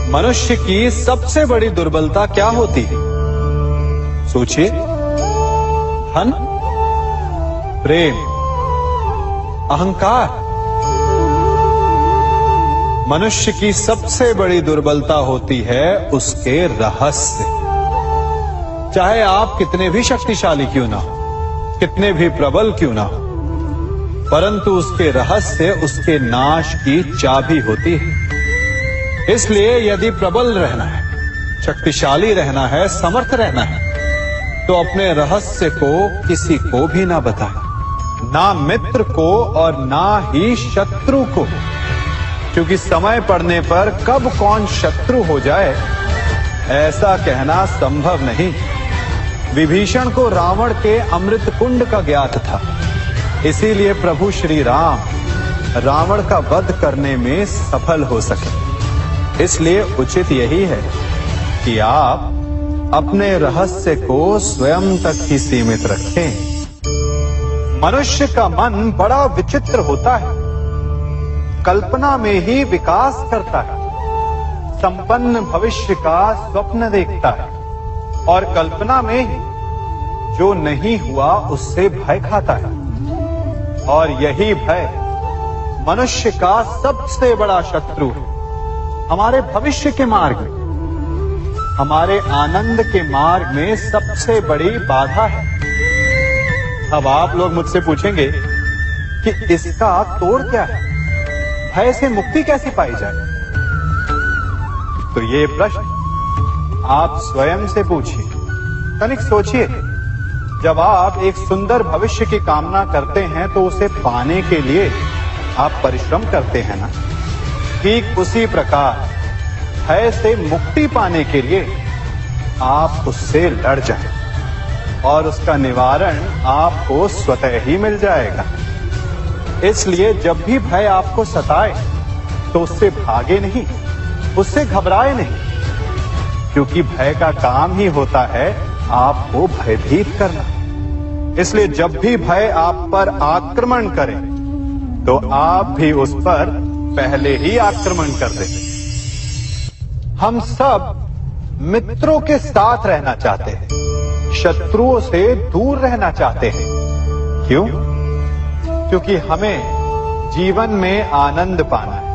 मनुष्य की सबसे बड़ी दुर्बलता क्या होती है? सोचिए। धन, प्रेम, अहंकार। मनुष्य की सबसे बड़ी दुर्बलता होती है उसके रहस्य। चाहे आप कितने भी शक्तिशाली क्यों ना हो, कितने भी प्रबल क्यों ना हो, परंतु उसके रहस्य उसके नाश की चाबी होती है। इसलिए यदि प्रबल रहना है, शक्तिशाली रहना है, समर्थ रहना है, तो अपने रहस्य को किसी को भी ना बताएं, ना मित्र को और ना ही शत्रु को, क्योंकि समय पड़ने पर कब कौन शत्रु हो जाए ऐसा कहना संभव नहीं। विभीषण को रावण के अमृत कुंड का ज्ञात था, इसीलिए प्रभु श्री राम रावण का वध करने में सफल हो सके। इसलिए उचित यही है कि आप अपने रहस्य को स्वयं तक ही सीमित रखें। मनुष्य का मन बड़ा विचित्र होता है, कल्पना में ही विकास करता है, संपन्न भविष्य का स्वप्न देखता है और कल्पना में ही जो नहीं हुआ उससे भय खाता है। और यही भय मनुष्य का सबसे बड़ा शत्रु है। हमारे भविष्य के मार्ग में, हमारे आनंद के मार्ग में सबसे बड़ी बाधा है। अब आप लोग मुझसे पूछेंगे कि इसका तोड़ क्या है, भय से मुक्ति कैसे पाई जाए? तो ये प्रश्न आप स्वयं से पूछिए। तनिक सोचिए, जब आप एक सुंदर भविष्य की कामना करते हैं तो उसे पाने के लिए आप परिश्रम करते हैं ना? ठीक उसी प्रकार भय से मुक्ति पाने के लिए आप उससे लड़ जाएं और उसका निवारण आपको स्वतः ही मिल जाएगा। इसलिए जब भी भय आपको सताए तो उससे भागे नहीं, उससे घबराए नहीं, क्योंकि भय का काम ही होता है आपको भयभीत करना। इसलिए जब भी भय आप पर आक्रमण करे तो आप भी उस पर पहले ही आक्रमण कर दें। हम सब मित्रों के साथ रहना चाहते हैं, शत्रुओं से दूर रहना चाहते हैं। क्यों? क्योंकि हमें जीवन में आनंद पाना है,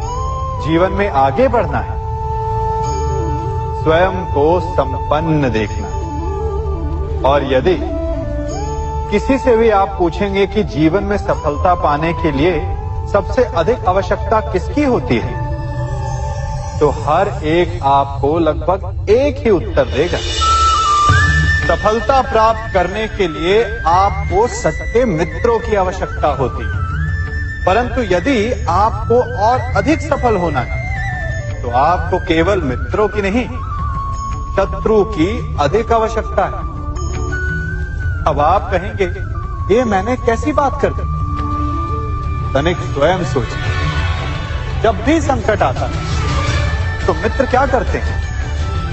जीवन में आगे बढ़ना है, स्वयं को संपन्न देखना है। और यदि किसी से भी आप पूछेंगे कि जीवन में सफलता पाने के लिए सबसे अधिक आवश्यकता किसकी होती है, तो हर एक आपको लगभग एक ही उत्तर देगा। सफलता प्राप्त करने के लिए आपको सच्चे मित्रों की आवश्यकता होती है। परंतु यदि आपको और अधिक सफल होना है तो आपको केवल मित्रों की नहीं, शत्रु की अधिक आवश्यकता है। अब आप कहेंगे, ये मैंने कैसी बात कर दी? तनिक स्वयं सोचिए। जब भी संकट आता है तो मित्र क्या करते हैं?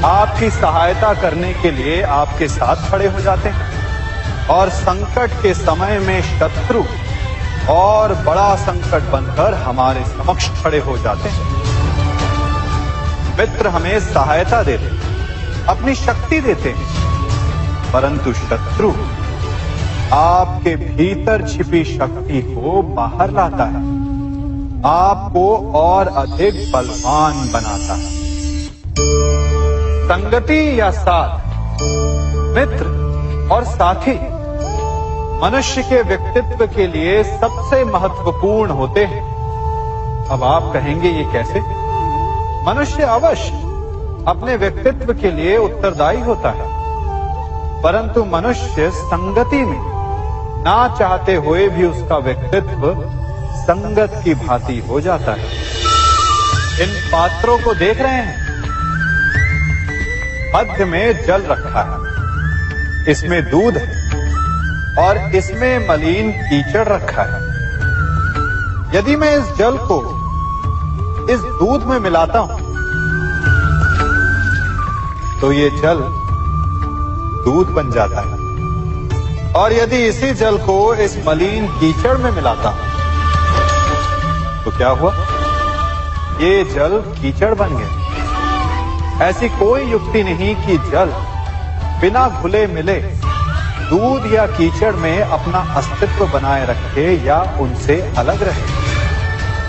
आपकी सहायता करने के लिए आपके साथ खड़े हो जाते हैं। और संकट के समय में शत्रु और बड़ा संकट बनकर हमारे समक्ष खड़े हो जाते हैं। मित्र हमें सहायता देते हैं, अपनी शक्ति देते हैं, परंतु शत्रु आपके भीतर छिपी शक्ति को बाहर लाता है, आपको और अधिक बलवान बनाता है। संगति या साथ, मित्र और साथी मनुष्य के व्यक्तित्व के लिए सबसे महत्वपूर्ण होते हैं। अब आप कहेंगे, ये कैसे? मनुष्य अवश्य अपने व्यक्तित्व के लिए उत्तरदायी होता है, परंतु मनुष्य संगति में ना चाहते हुए भी उसका व्यक्तित्व संगत की भांति हो जाता है। इन पात्रों को देख रहे हैं, मध्य में जल रखा है, इसमें दूध है और इसमें मलिन कीचड़ रखा है। यदि मैं इस जल को इस दूध में मिलाता हूं तो ये जल दूध बन जाता है, और यदि इसी जल को इस मलिन कीचड़ में मिलाता हूं तो क्या हुआ? ये जल कीचड़ बन गया। ऐसी कोई युक्ति नहीं कि जल बिना घुले मिले दूध या कीचड़ में अपना अस्तित्व बनाए रखे या उनसे अलग रहे।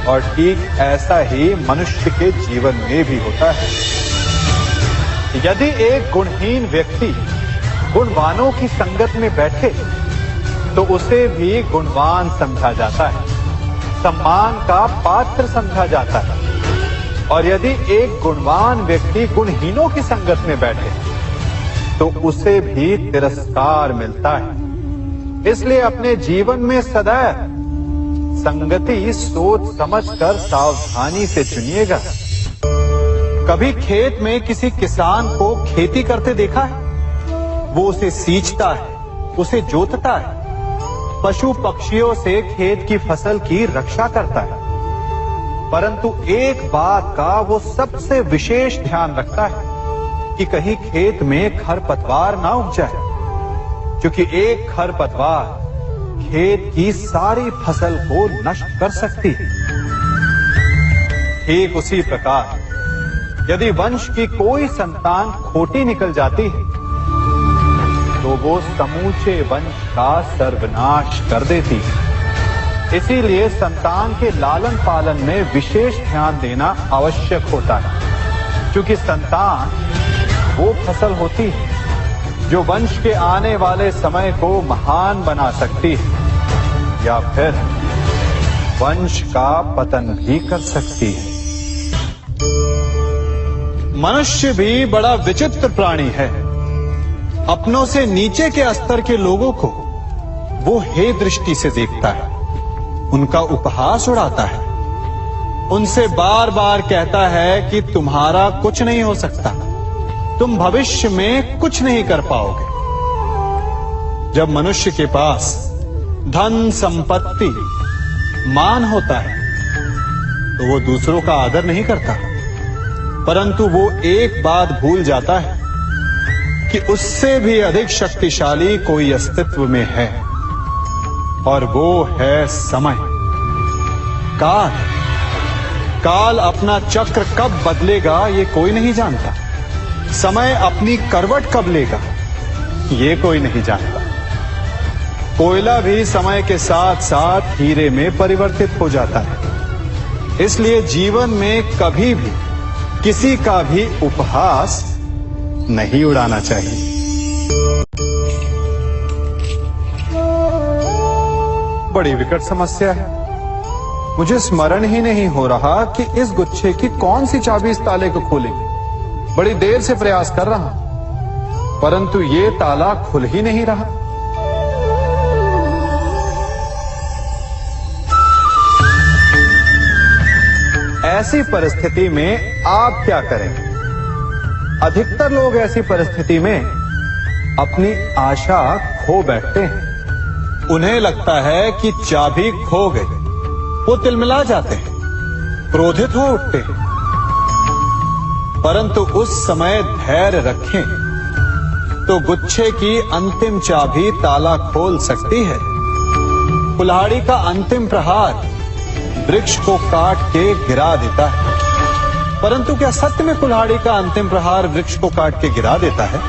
और ठीक ऐसा ही मनुष्य के जीवन में भी होता है। यदि एक गुणहीन व्यक्ति गुणवानों की संगत में बैठे तो उसे भी गुणवान समझा जाता है, सम्मान का पात्र समझा जाता है। और यदि एक गुणवान व्यक्ति गुणहीनों की संगत में बैठे तो उसे भी तिरस्कार मिलता है। इसलिए अपने जीवन में सदैव संगति सोच समझकर सावधानी से चुनिएगा। कभी खेत में किसी किसान को खेती करते देखा है? वो उसे सींचता है, उसे जोतता है, पशु पक्षियों से खेत की फसल की रक्षा करता है। परंतु एक बात का वो सबसे विशेष ध्यान रखता है कि कहीं खेत में खरपतवार ना उग जाए, क्योंकि एक खरपतवार खेत की सारी फसल को नष्ट कर सकती है। ठीक उसी प्रकार यदि वंश की कोई संतान खोटी निकल जाती है तो वो समूचे वंश का सर्वनाश कर देती है। इसीलिए संतान के लालन पालन में विशेष ध्यान देना आवश्यक होता है, क्योंकि संतान वो फसल होती है जो वंश के आने वाले समय को महान बना सकती है या फिर वंश का पतन भी कर सकती है। मनुष्य भी बड़ा विचित्र प्राणी है। अपनों से नीचे के स्तर के लोगों को वो हे दृष्टि से देखता है, उनका उपहास उड़ाता है, उनसे बार बार कहता है कि तुम्हारा कुछ नहीं हो सकता, तुम भविष्य में कुछ नहीं कर पाओगे। जब मनुष्य के पास धन संपत्ति मान होता है तो वो दूसरों का आदर नहीं करता, परंतु वो एक बात भूल जाता है कि उससे भी अधिक शक्तिशाली कोई अस्तित्व में है, और वो है समय। काल काल अपना चक्र कब बदलेगा ये कोई नहीं जानता। समय अपनी करवट कब लेगा ये कोई नहीं जानता। कोयला भी समय के साथ साथ हीरे में परिवर्तित हो जाता है। इसलिए जीवन में कभी भी किसी का भी उपहास नहीं उड़ाना चाहिए। बड़ी विकट समस्या है। मुझे स्मरण ही नहीं हो रहा कि इस गुच्छे की कौन सी चाबी इस ताले को खोलेगी। बड़ी देर से प्रयास कर रहा, परंतु ये ताला खुल ही नहीं रहा। ऐसी परिस्थिति में आप क्या करेंगे? अधिकतर लोग ऐसी परिस्थिति में अपनी आशा खो बैठते हैं। उन्हें लगता है कि चाबी खो गई। वो तिलमिला जाते हैं, क्रोधित हो उठते हैं। परंतु उस समय धैर्य रखें तो गुच्छे की अंतिम चाबी ताला खोल सकती है। कुल्हाड़ी का अंतिम प्रहार वृक्ष को काट के गिरा देता है, परंतु क्या सत्य में कुल्हाड़ी का अंतिम प्रहार वृक्ष को काट के गिरा देता है?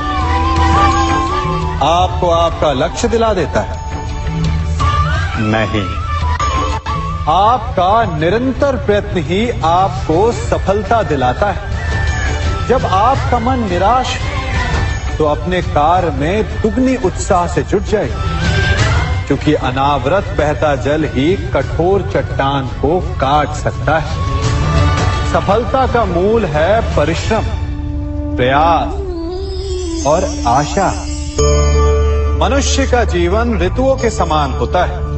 आपको आपका लक्ष्य दिला देता है? नहीं, आपका निरंतर प्रयत्न ही आपको सफलता दिलाता है। जब आपका मन निराश तो अपने कार्य में दुगनी उत्साह से जुट जाए, क्योंकि अनावरत बहता जल ही कठोर चट्टान को काट सकता है। सफलता का मूल है परिश्रम, प्रयास और आशा। मनुष्य का जीवन ऋतुओं के समान होता है।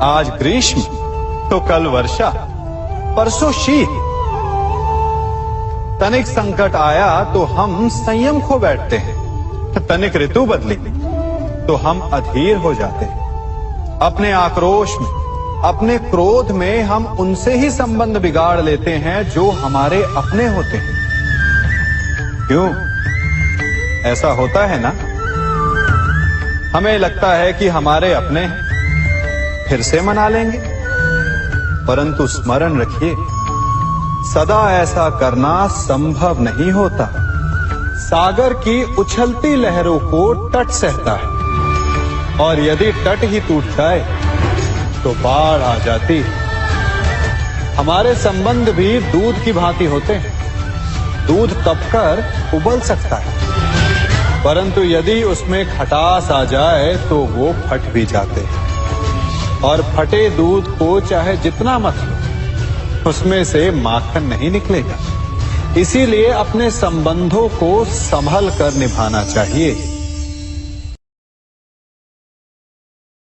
आज ग्रीष्म तो कल वर्षा, परसों शीत। तनिक संकट आया तो हम संयम खो बैठते हैं, तनिक ऋतु बदली तो हम अधीर हो जाते हैं। अपने आक्रोश में, अपने क्रोध में हम उनसे ही संबंध बिगाड़ लेते हैं जो हमारे अपने होते हैं। क्यों ऐसा होता है ना? हमें लगता है कि हमारे अपने फिर से मना लेंगे, परंतु स्मरण रखिए सदा ऐसा करना संभव नहीं होता। सागर की उछलती लहरों को तट सहता है, और यदि तट ही टूट जाए तो बाढ़ आ जाती है। हमारे संबंध भी दूध की भांति होते हैं। दूध तपकर उबल सकता है, परंतु यदि उसमें खटास आ जाए तो वो फट भी जाते हैं। और फटे दूध को चाहे जितना मत लो, उसमें से माखन नहीं निकलेगा। इसीलिए अपने संबंधों को संभल कर निभाना चाहिए।